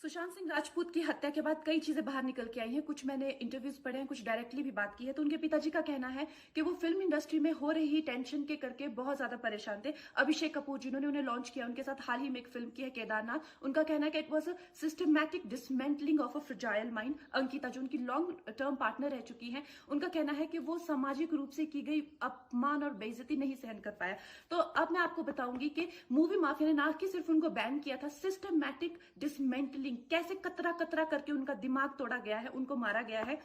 सुशांत सिंह राजपूत की हत्या के बाद कई चीजें बाहर निकल के आई हैं। कुछ मैंने इंटरव्यूज पढ़े हैं, कुछ डायरेक्टली भी बात की है। तो उनके पिताजी का कहना है कि वो फिल्म इंडस्ट्री में हो रही टेंशन के करके बहुत ज्यादा परेशान थे। अभिषेक कपूर जिन्होंने उन्हें लॉन्च किया, उनके साथ हाल ही में एक फिल्म की है केदारनाथ। उनका कहना है कि it was a systematic dismantling of a fragile mind. Ankita जो उनकी लॉन्ग टर्म पार्टनर रह चुकी है, उनका कहना है कि वो सामाजिक रूप से की गई अपमान और बेइज्जती नहीं सहन कर पाया। तो अब मैं आपको बताऊंगी कि मूवी माफिया ने ना कि सिर्फ उनको बैन किया था, सिस्टमैटिक डिसमेंटलिंग, कैसे कतरा कतरा करके उनका दिमाग तोड़ा गया है, उनको मारा गया है।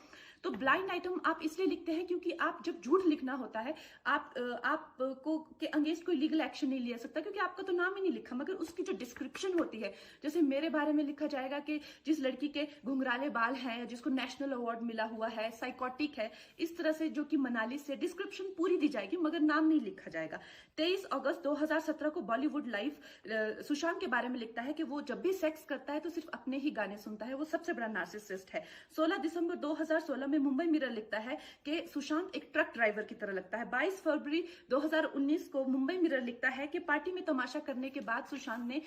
तो ब्लाइंड आइटम आप इसलिए लिखते हैं क्योंकि आप जब झूठ लिखना होता है, आप को के अगेंस्ट कोई लीगल एक्शन नहीं लिया सकता, क्योंकि आपका तो नाम ही नहीं लिखा, मगर उसकी जो डिस्क्रिप्शन होती है, जैसे मेरे बारे में लिखा जाएगा कि जिस लड़की के घुंघराले बाल हैं, जिसको नेशनल अवार्ड मिला हुआ है, साइकोटिक है, इस तरह से जो कि मनाली से डिस्क्रिप्शन पूरी दी जाएगी, मगर नाम नहीं लिखा जाएगा। 23 अगस्त 2017 को बॉलीवुड लाइव सुशांत के बारे में लिखता है कि वो जब भी सेक्स करता है तो सिर्फ अपने ही गाने सुनता है, वो सबसे बड़ा नार्सिसिस्ट है। 16 दिसंबर 2016 में मुंबई मिरर लिखता है कि सुशांत एक ट्रक ड्राइवर की तरह लगता है। 22 फरवरी 2019 को मुंबई मिरर लिखता है कि पार्टी में तमाशा करने के बाद सुशांत ने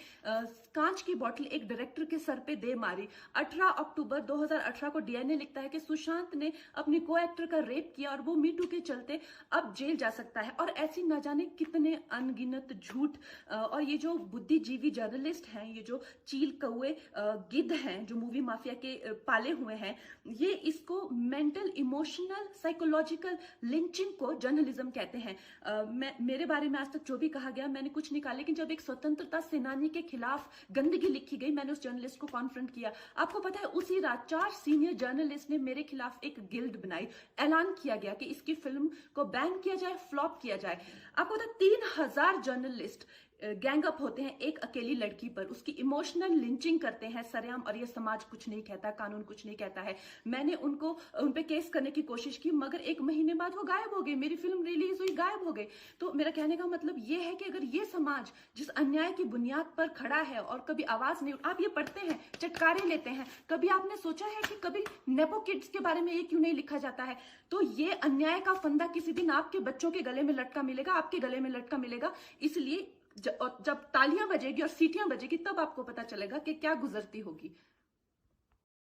कांच की बोतल एक डायरेक्टर के सर पे दे मारी। 18 अक्टूबर 2018 को डीएनए लिखता है कि सुशांत ने अपनी को एक्टर का रेप किया और वो मीटू के चलते अब जेल जा सकता है। और ऐसी न जाने कितने अनगिनत झूठ। और ये जो बुद्धिजीवी जर्नलिस्ट हैं, ये जो चील कौए गिद्ध हैं, जो मूवी माफिया के पाले हुए हैं, ये इसको मेंटल इमोशनल साइकोलॉजिकल लिंचिंग को जर्नलिज्म कहते हैं। मेरे बारे में आज तक जो भी कहा गया मैंने कुछ नहीं कहा, लेकिन जब एक स्वतंत्रता सेनानी के खिलाफ गंदगी लिखी गई, मैंने उस जर्नलिस्ट को कॉन्फ्रंट किया। आपको पता है उसी रात 4 सीनियर जर्नलिस्ट ने मेरे खिलाफ एक गिल्ड बनाई। ऐलान किया गया कि इसकी फिल्म को बैन किया जाए, फ्लॉप किया जाए। आपको पता 3000 जर्नलिस्ट गैंग अप होते हैं एक अकेली लड़की पर, उसकी इमोशनल लिंचिंग करते हैं सरेआम, और ये समाज कुछ नहीं कहता, कानून कुछ नहीं कहता है। मैंने उन पे केस करने की कोशिश की, मगर 1 महीने बाद वो गायब हो गई। मेरी फिल्म रिलीज हुई, गायब हो गई। तो मेरा कहने का मतलब ये है कि अगर ये समाज जिस अन्याय की बुनियाद पर खड़ा है और कभी आवाज नहीं, आप ये पढ़ते हैं, चटकारे लेते हैं, कभी आपने सोचा है कि कभी नेपो किड्स के बारे में ये क्यों नहीं लिखा जाता है? तो ये अन्याय का फंदा किसी दिन आपके बच्चों के गले में लटका मिलेगा, आपके गले में लटका मिलेगा। इसलिए जब तालियां बजेगी और सीटियां बजेगी, तब आपको पता चलेगा कि क्या गुजरती होगी।